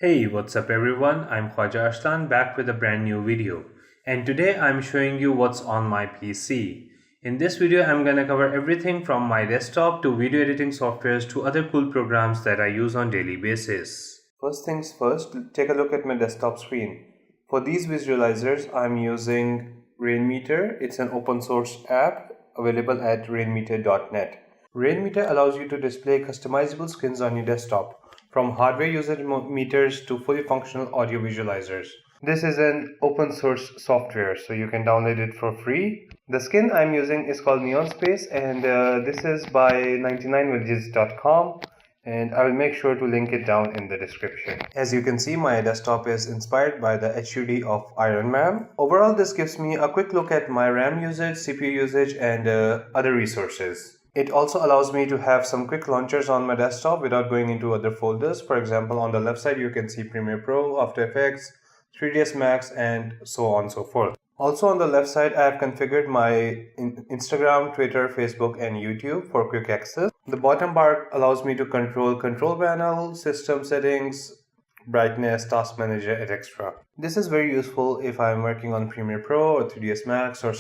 Hey, what's up everyone? I'm Khwaja Arslan back with a brand new video. And today I'm showing you what's on my PC. In this video, I'm gonna cover everything from my desktop to video editing softwares to other cool programs that I use on daily basis. First things first, take a look at my desktop screen. For these visualizers, I'm using Rainmeter. It's an open source app available at rainmeter.net. Rainmeter allows you to display customizable skins on your desktop, from hardware usage meters to fully functional audio visualizers. This is an open source software, so you can download it for free. The skin I'm using is called Neon Space, and this is by 99widgets.com, and I will make sure to link it down in the description. As you can see, my desktop is inspired by the HUD of Iron Man. Overall, this gives me a quick look at my RAM usage, CPU usage, and other resources. It also allows me to have some quick launchers on my desktop without going into other folders. For example, on the left side, you can see Premiere Pro, After Effects, 3ds Max, and so on and so forth. Also on the left side, I have configured my Instagram, Twitter, Facebook, and YouTube for quick access. The bottom bar allows me to control control panel, system settings, brightness, task manager, etc. This is very useful if I'm working on Premiere Pro or 3ds Max or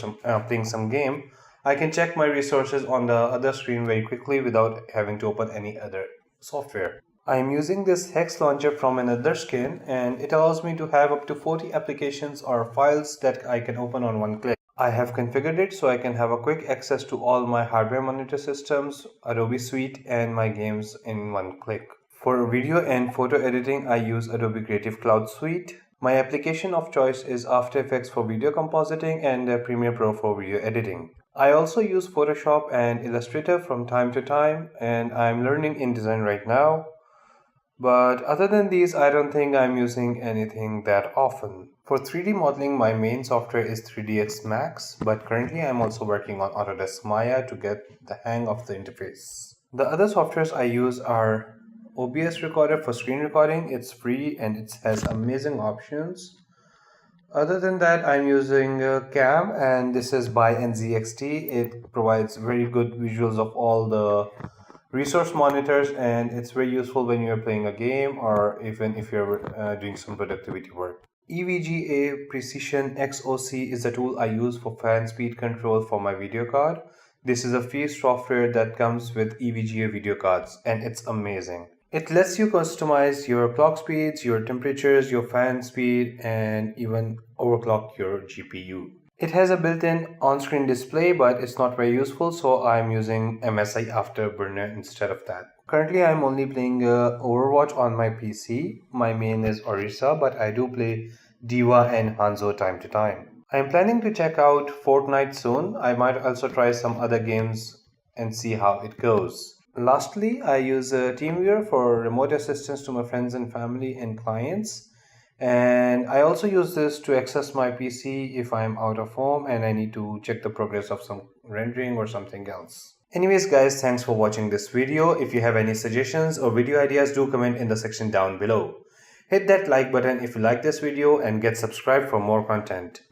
playing some game. I can check my resources on the other screen very quickly without having to open any other software. I am using this Hex launcher from another skin, and it allows me to have up to 40 applications or files that I can open on one click. I have configured it so I can have a quick access to all my hardware monitor systems, Adobe Suite, and my games in one click. For video and photo editing, I use Adobe Creative Cloud Suite. My application of choice is After Effects for video compositing and Premiere Pro for video editing. I also use Photoshop and Illustrator from time to time, and I'm learning InDesign right now. But other than these, I don't think I'm using anything that often. For 3D modeling, my main software is 3ds Max, but currently I'm also working on Autodesk Maya to get the hang of the interface. The other softwares I use are OBS Recorder for screen recording. It's free and it has amazing options. Other than that, I'm using Cam, and this is by NZXT. It provides very good visuals of all the resource monitors, and it's very useful when you're playing a game or even if you're doing some productivity work. EVGA Precision XOC is a tool I use for fan speed control for my video card. This is a free software that comes with EVGA video cards, and it's amazing. It lets you customize your clock speeds, your temperatures, your fan speed, and even overclock your GPU. It has a built-in on-screen display, but it's not very useful, so I'm using MSI Afterburner instead of that. Currently, I'm only playing Overwatch on my PC. My main is Orisa, but I do play Diva and Hanzo time to time. I'm planning to check out Fortnite soon. I might also try some other games and see how it goes. Lastly, I use TeamViewer for remote assistance to my friends and family and clients. And I also use this to access my PC if I'm out of home and I need to check the progress of some rendering or something else. Anyways guys, thanks for watching this video. If you have any suggestions or video ideas, do comment in the section down below. Hit that like button if you like this video and get subscribed for more content.